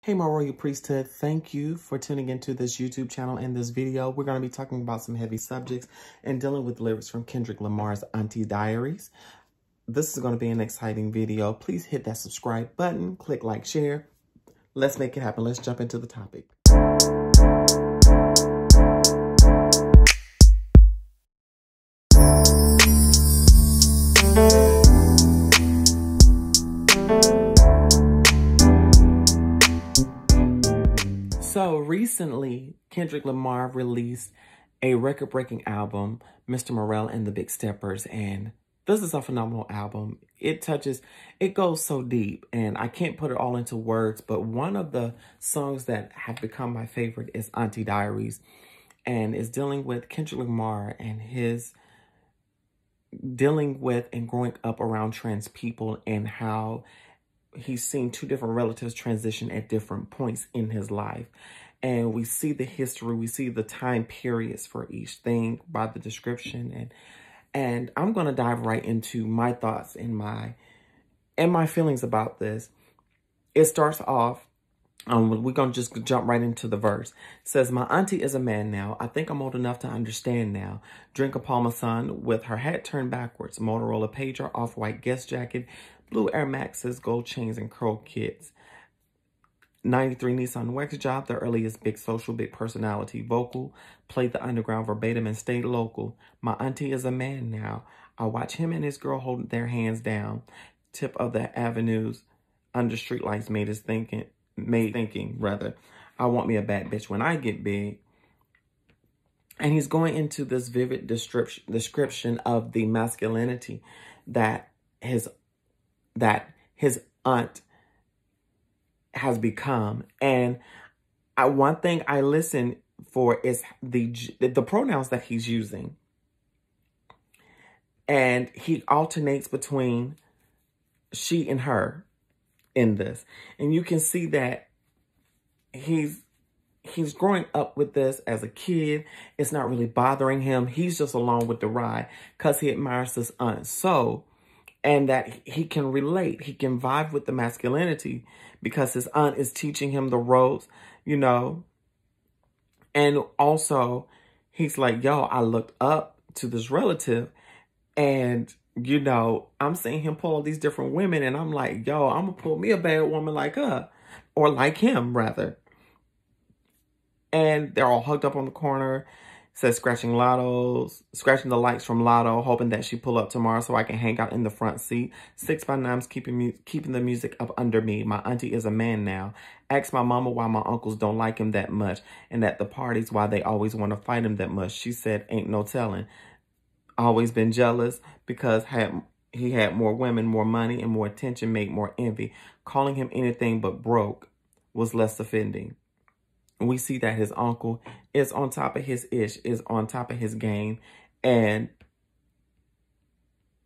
Hey, my royal priesthood, thank you for tuning into this YouTube channel and this video. We're going to be talking about some heavy subjects and dealing with lyrics from Kendrick Lamar's Auntie Diaries. This is going to be an exciting video. Please hit that subscribe button, click like, share. Let's make it happen. Let's jump into the topic. So recently, Kendrick Lamar released a record-breaking album, Mr. Morale and the Big Steppers, and this is a phenomenal album. It goes so deep, and I can't put it all into words, but one of the songs that have become my favorite is Auntie Diaries, and is dealing with Kendrick Lamar and his dealing with and growing up around trans people and how he's seen two different relatives transition at different points in his life. And we see the history, we see the time periods for each thing by the description. And I'm going to dive right into my thoughts and my feelings about this. It starts off, we're going to just jump right into the verse. It says, my auntie is a man now. I think I'm old enough to understand now. Drink a Parmesan with her hat turned backwards. Motorola pager, off-white guest jacket, blue Air Maxes, gold chains, and curl kits. 93 Nissan wax job, the earliest big social, big personality vocal. Played the underground verbatim and stayed local. My auntie is a man now. I watch him and his girl hold their hands down. Tip of the avenues under streetlights made thinking. I want me a bad bitch when I get big. And he's going into this vivid description of the masculinity that his aunt has become. And one thing I listen for is the pronouns that he's using. And he alternates between she and her in this. And you can see that he's growing up with this as a kid. It's not really bothering him. He's just along with the ride because he admires his aunt so. And that he can relate. He can vibe with the masculinity because his aunt is teaching him the ropes, you know. And also, he's like, yo, I looked up to this relative and, you know, I'm seeing him pull all these different women. And I'm like, yo, I'm going to pull me a bad woman like her. Or like him, rather. And they're all hugged up on the corner. Says scratching the lights from Lotto, hoping that she pull up tomorrow so I can hang out in the front seat. 6x9's keeping the music up under me. My auntie is a man now. Ask my mama why my uncles don't like him that much. And at the parties why they always want to fight him that much. She said, ain't no telling. Always been jealous because he had more women, more money, and more attention, made more envy. Calling him anything but broke was less offending. We see that his uncle is on top of his ish, is on top of his game, and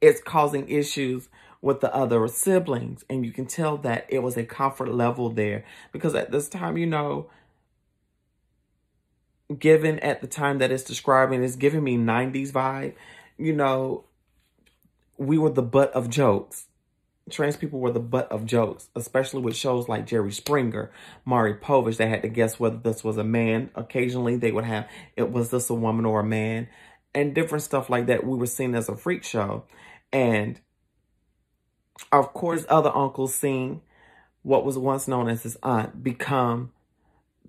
it's causing issues with the other siblings. And you can tell that it was a comfort level there because at this time, you know, given at the time that it's describing, it's giving me 90s vibe. You know, we were the butt of jokes. Trans people were the butt of jokes, especially with shows like Jerry Springer, Maury Povich. They had to guess whether this was a man. Occasionally, they would have, was this a woman or a man? And different stuff like that. We were seen as a freak show. And, of course, other uncles seeing what was once known as his aunt become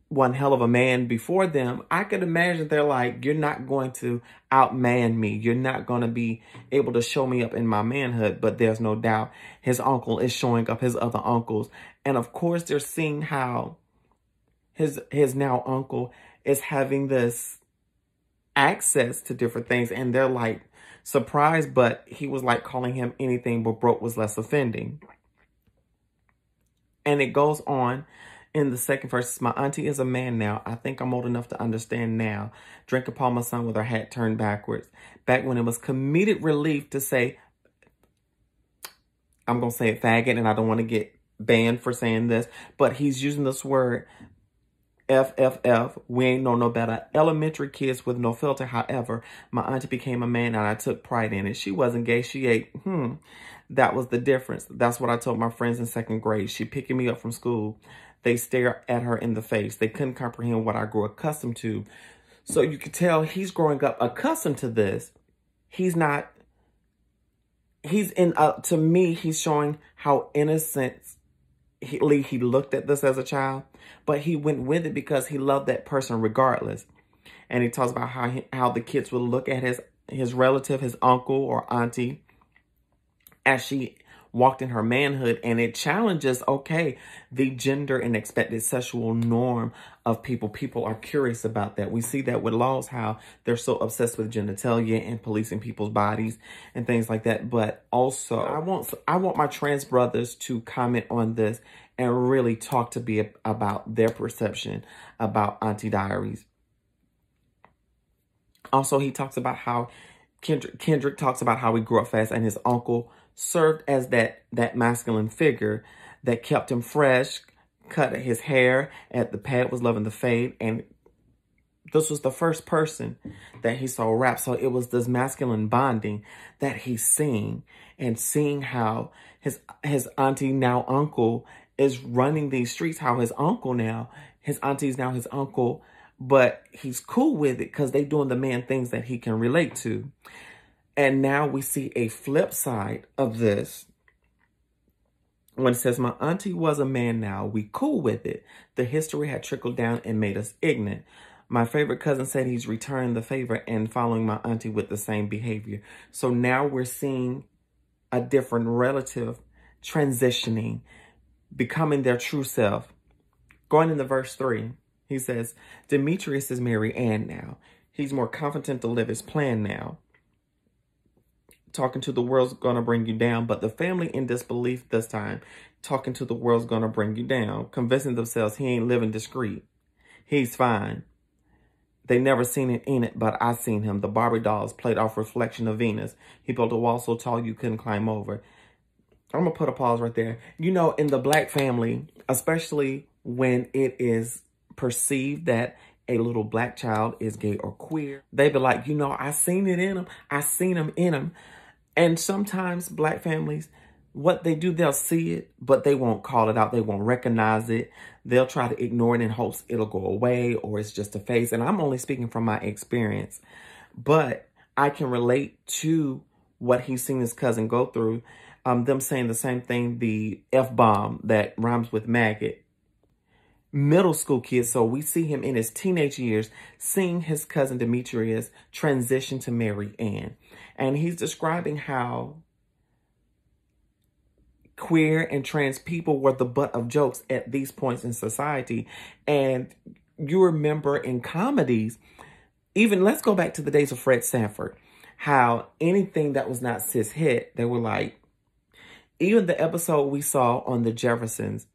one hell of a man before them. I could imagine they're like, you're not going to outman me. You're not going to be able to show me up in my manhood. But there's no doubt his uncle is showing up his other uncles. And of course, they're seeing how his now uncle is having this access to different things. And they're like surprised, but he was like calling him anything but broke was less offending. And it goes on. In the second verse, my auntie is a man now. I think I'm old enough to understand now. Drink a Parmesan with her hat turned backwards. Back when it was comedic relief to say, I'm going to say it faggot, and I don't want to get banned for saying this, but he's using this word, FFF. We ain't know no better. Elementary kids with no filter. However, my auntie became a man and I took pride in it. She wasn't gay. She ate. That was the difference. That's what I told my friends in second grade. She picking me up from school. They stare at her in the face. They couldn't comprehend what I grew accustomed to. So you can tell he's growing up accustomed to this. He's not, to me, he's showing how innocent he looked at this as a child, but he went with it because he loved that person regardless. And he talks about how the kids would look at his relative, his uncle or auntie, as she walked in her manhood, and it challenges, okay, the gender and expected sexual norm of people. People are curious about that. We see that with laws, how they're so obsessed with genitalia and policing people's bodies and things like that. But also, I want my trans brothers to comment on this and really talk to me about their perception about Auntie Diaries. Also, he talks about how Kendrick talks about how he grew up fast, and his uncle served as that masculine figure that kept him fresh, cut his hair at the pad, was loving the fade. And this was the first person that he saw rap. So it was this masculine bonding that he's seeing, and seeing how his auntie, now uncle, is running these streets, how his auntie's now his uncle, but he's cool with it because they doing the man things that he can relate to. And now we see a flip side of this. When it says, my auntie was a man now, we cool with it. The history had trickled down and made us ignorant. My favorite cousin said he's returning the favor and following my auntie with the same behavior. So now we're seeing a different relative transitioning, becoming their true self. Going into verse 3, he says, Demetrius is Mary Ann now. He's more confident to live his plan now. Talking to the world's going to bring you down, but the family in disbelief this time. Talking to the world's going to bring you down. Convincing themselves he ain't living discreet. He's fine. They never seen it in it, but I seen him. The Barbie dolls played off reflection of Venus. He built a wall so tall you couldn't climb over. I'm going to put a pause right there. You know, in the black family, especially when it is perceived that a little black child is gay or queer, they be like, you know, I seen it in him. I seen him in him. And sometimes black families, what they do, they'll see it, but they won't call it out. They won't recognize it. They'll try to ignore it in hopes it'll go away or it's just a phase. And I'm only speaking from my experience, but I can relate to what he's seen his cousin go through. Them saying the same thing, the F-bomb that rhymes with maggot. Middle school kids, so we see him in his teenage years seeing his cousin Demetrius transition to Mary Ann. And he's describing how queer and trans people were the butt of jokes at these points in society. And you remember in comedies, even let's go back to the days of Fred Sanford, how anything that was not cis-het, they were like, even the episode we saw on the Jeffersons,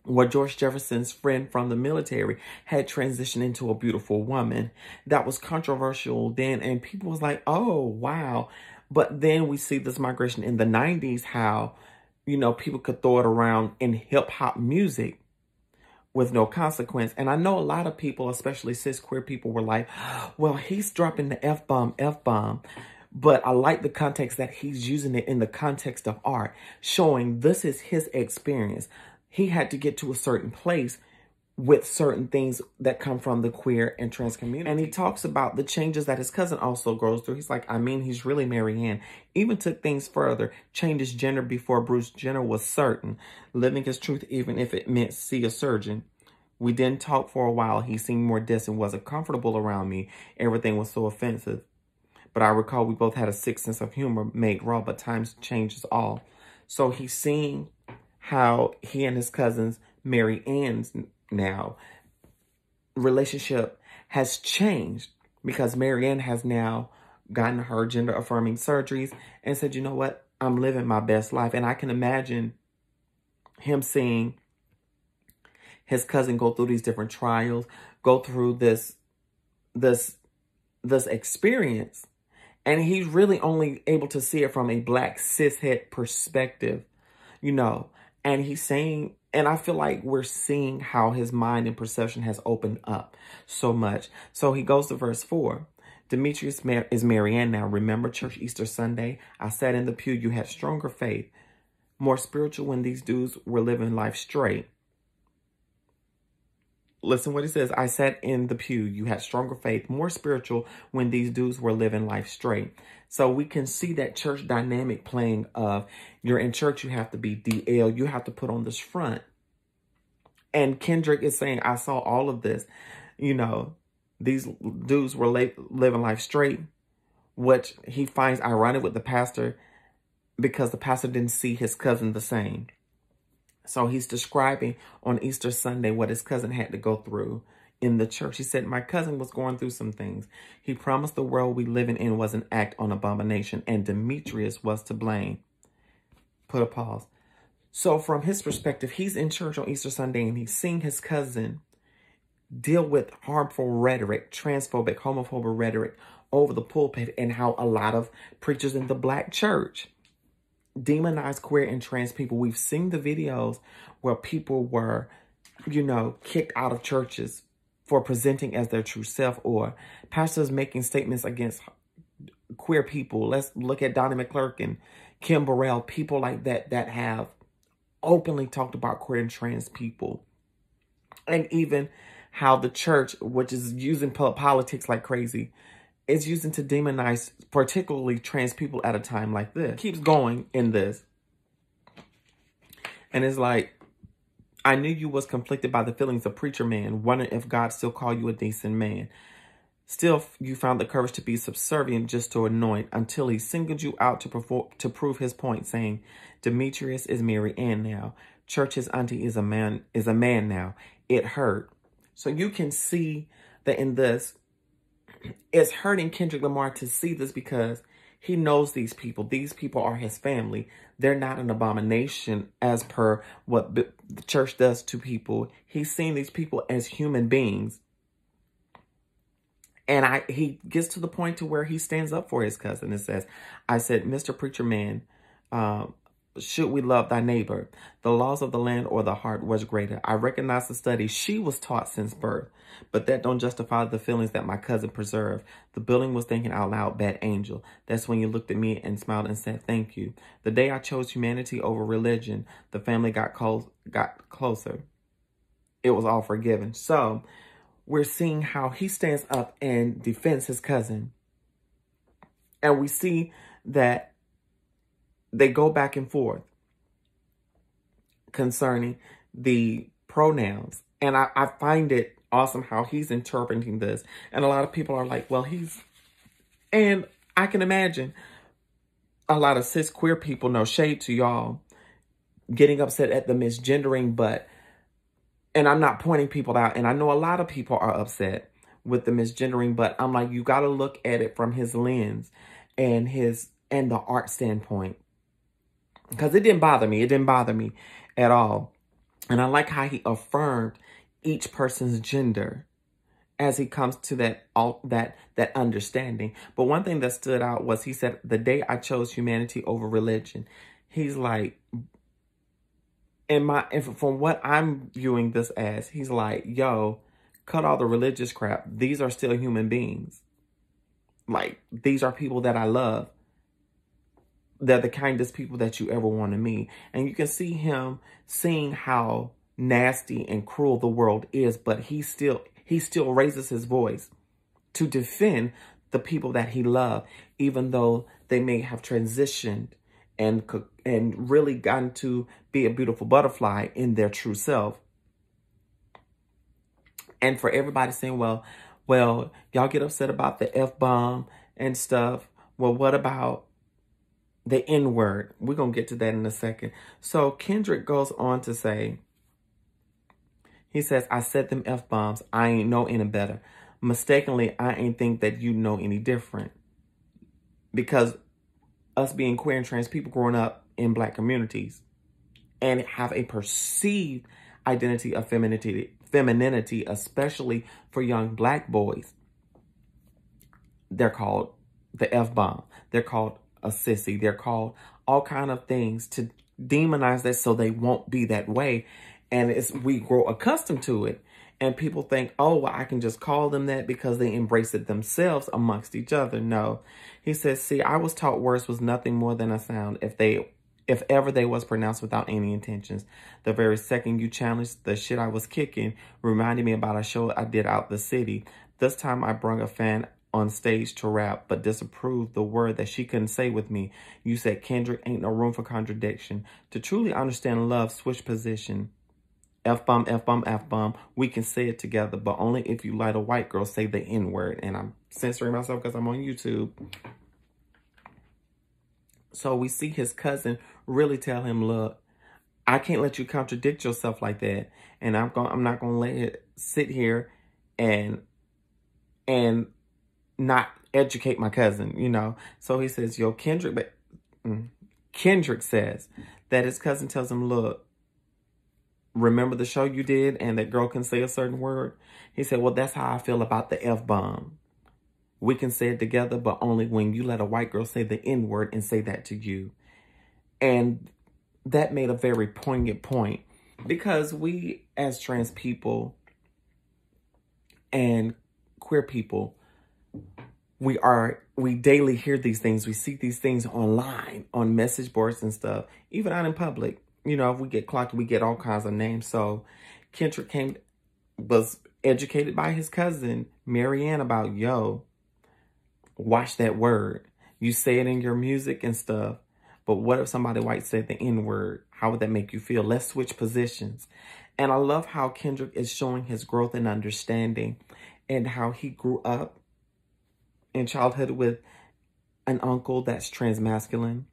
where George Jefferson's friend from the military had transitioned into a beautiful woman. That was controversial then, and people was like, oh, wow. But then we see this migration in the 90s, how, you know, people could throw it around in hip-hop music with no consequence. And I know a lot of people, especially cis queer people, were like, well, he's dropping the F-bomb. But I like the context that he's using it in the context of art, showing this is his experience. He had to get to a certain place with certain things that come from the queer and trans community. And he talks about the changes that his cousin also goes through. He's like, I mean, he's really Mary Ann. Even took things further, changed his gender before Bruce Jenner was certain, living his truth even if it meant see a surgeon. We didn't talk for a while. He seemed more distant, wasn't comfortable around me. Everything was so offensive. But I recall we both had a sick sense of humor, made raw, but times changes all. So he's seeing how he and his cousins, Mary Ann's now, relationship has changed because Mary Ann has now gotten her gender affirming surgeries and said, you know what, I'm living my best life. And I can imagine him seeing his cousin go through these different trials, go through this experience. And he's really only able to see it from a black cishet perspective, you know. And he's saying, and I feel like we're seeing how his mind and perception has opened up so much. So he goes to verse 4. Demetrius is Mary Ann now. Remember church Easter Sunday? I sat in the pew. You had stronger faith. More spiritual when these dudes were living life straight. listen what he says. I sat in the pew. You had stronger faith, more spiritual when these dudes were living life straight. So we can see that church dynamic playing of you're in church, you have to be DL. You have to put on this front. And Kendrick is saying, I saw all of this. You know, these dudes were living life straight, which he finds ironic with the pastor because the pastor didn't see his cousin the same. So he's describing on Easter Sunday what his cousin had to go through in the church. He said, my cousin was going through some things. He promised the world we living in was an act on abomination, and Demetrius was to blame. Put a pause. So from his perspective, he's in church on Easter Sunday and he's seeing his cousin deal with harmful rhetoric, transphobic, homophobic rhetoric over the pulpit, and how a lot of preachers in the black church demonize queer and trans people. We've seen the videos where people were, you know, kicked out of churches for presenting as their true self, or pastors making statements against queer people. Let's look at Donnie McClurkin and Kim Burrell, people like that that have openly talked about queer and trans people. And even how the church, which is using politics like crazy, is using to demonize particularly trans people at a time like this. Keeps going in this. And it's like, I knew you was conflicted by the feelings of preacher man, wondering if God still called you a decent man. Still, you found the courage to be subservient just to anoint, until he singled you out to prove his point, saying, Demetrius is Mary Ann now. Church's auntie is a man now. It hurt. So you can see that in this, it's hurting Kendrick Lamar to see this because he knows these people. These people are his family. They're not an abomination as per what the church does to people. He's seeing these people as human beings. And he gets to the point to where he stands up for his cousin and says, I said, Mr. Preacher Man, should we love thy neighbor? The laws of the land or the heart was greater. I recognize the study she was taught since birth, but that don't justify the feelings that my cousin preserved. The building was thinking out loud, bad angel. That's when you looked at me and smiled and said, thank you. The day I chose humanity over religion, the family got closer. It was all forgiven. So we're seeing how he stands up and defends his cousin. And we see that they go back and forth concerning the pronouns. And I find it awesome how he's interpreting this. And a lot of people are like, well, and I can imagine a lot of cis queer people, no shade to y'all, getting upset at the misgendering, and I'm not pointing people out. And I know a lot of people are upset with the misgendering, but I'm like, you got to look at it from his lens and the art standpoint. Because it didn't bother me. It didn't bother me at all. And I like how he affirmed each person's gender as he comes to that understanding. But one thing that stood out was he said, the day I chose humanity over religion. He's like, from what I'm viewing this as, he's like, yo, cut all the religious crap. These are still human beings. Like, these are people that I love. They're the kindest people that you ever want to meet. And you can see him seeing how nasty and cruel the world is, but he still raises his voice to defend the people that he loved, even though they may have transitioned and really gotten to be a beautiful butterfly in their true self. And for everybody saying, well, y'all get upset about the F-bomb and stuff. Well, what about the N-word? We're going to get to that in a second. So Kendrick goes on to say, he says, I said them F-bombs. I ain't know any better. Mistakenly, I ain't think that you know any different. Because us being queer and trans people growing up in black communities and have a perceived identity of femininity, especially for young black boys, they're called the F-bomb. They're called a sissy. They're called all kind of things to demonize that so they won't be that way. And we grow accustomed to it. And people think, oh, well, I can just call them that because they embrace it themselves amongst each other. No. He says, see, I was taught words was nothing more than a sound. If they if ever they was pronounced without any intentions. The very second you challenged the shit I was kicking reminded me about a show I did out the city. This time I brung a fan on stage to rap, but disapproved the word that she couldn't say with me. You said, Kendrick, ain't no room for contradiction. To truly understand love, switch position. F-bomb, F-bomb, F-bomb. We can say it together, but only if you let a white girl say the N-word. And I'm censoring myself because I'm on YouTube. So we see his cousin really tell him, look, I can't let you contradict yourself like that. And I'm not gonna let it sit here and not educate my cousin, you know. So he says, yo, Kendrick says that his cousin tells him, look, remember the show you did and that girl can say a certain word? He said, well, that's how I feel about the F-bomb. We can say it together, but only when you let a white girl say the N-word and say that to you. And that made a very poignant point, because we as trans people and queer people, we daily hear these things. We see these things online, on message boards and stuff, even out in public. You know, if we get clocked, we get all kinds of names. So Kendrick was educated by his cousin, Marianne, about, yo, watch that word. You say it in your music and stuff, but what if somebody white said the N-word? How would that make you feel? Let's switch positions. And I love how Kendrick is showing his growth and understanding, and how he grew up in childhood with an uncle that's transmasculine.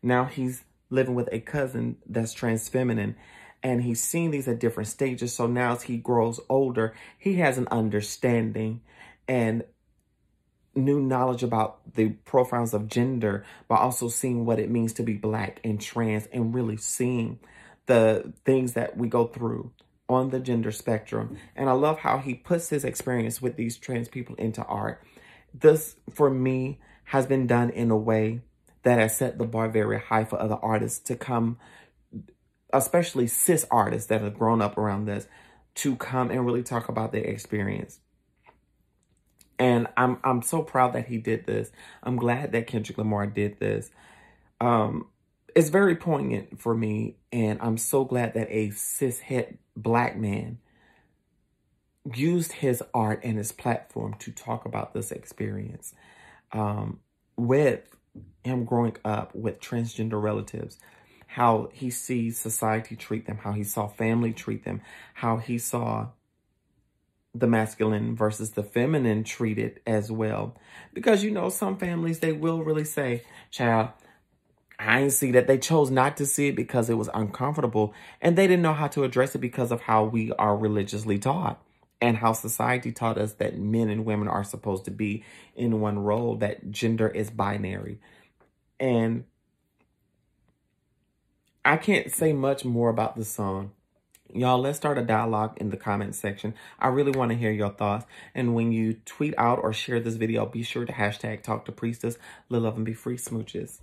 Now he's living with a cousin that's transfeminine, and he's seeing these at different stages. So now as he grows older, he has an understanding and new knowledge about the profiles of gender, but also seeing what it means to be Black and trans, and really seeing the things that we go through on the gender spectrum. And I love how he puts his experience with these trans people into art. This, for me, has been done in a way that has set the bar very high for other artists to come, especially cis artists that have grown up around this, to come and really talk about their experience. And I'm so proud that he did this. I'm glad that Kendrick Lamar did this. It's very poignant for me, and I'm so glad that a cis-het Black man used his art and his platform to talk about this experience. With him growing up with transgender relatives, how he sees society treat them, how he saw family treat them, how he saw the masculine versus the feminine treated as well. Because, you know, some families, they will really say, child, I ain't see that. They chose not to see it because it was uncomfortable, and they didn't know how to address it because of how we are religiously taught, and how society taught us that men and women are supposed to be in one role, that gender is binary. And I can't say much more about the song. Y'all, let's start a dialogue in the comment section. I really want to hear your thoughts. And when you tweet out or share this video, be sure to hashtag #TalkToPriestess. Live, love, and be free, smooches.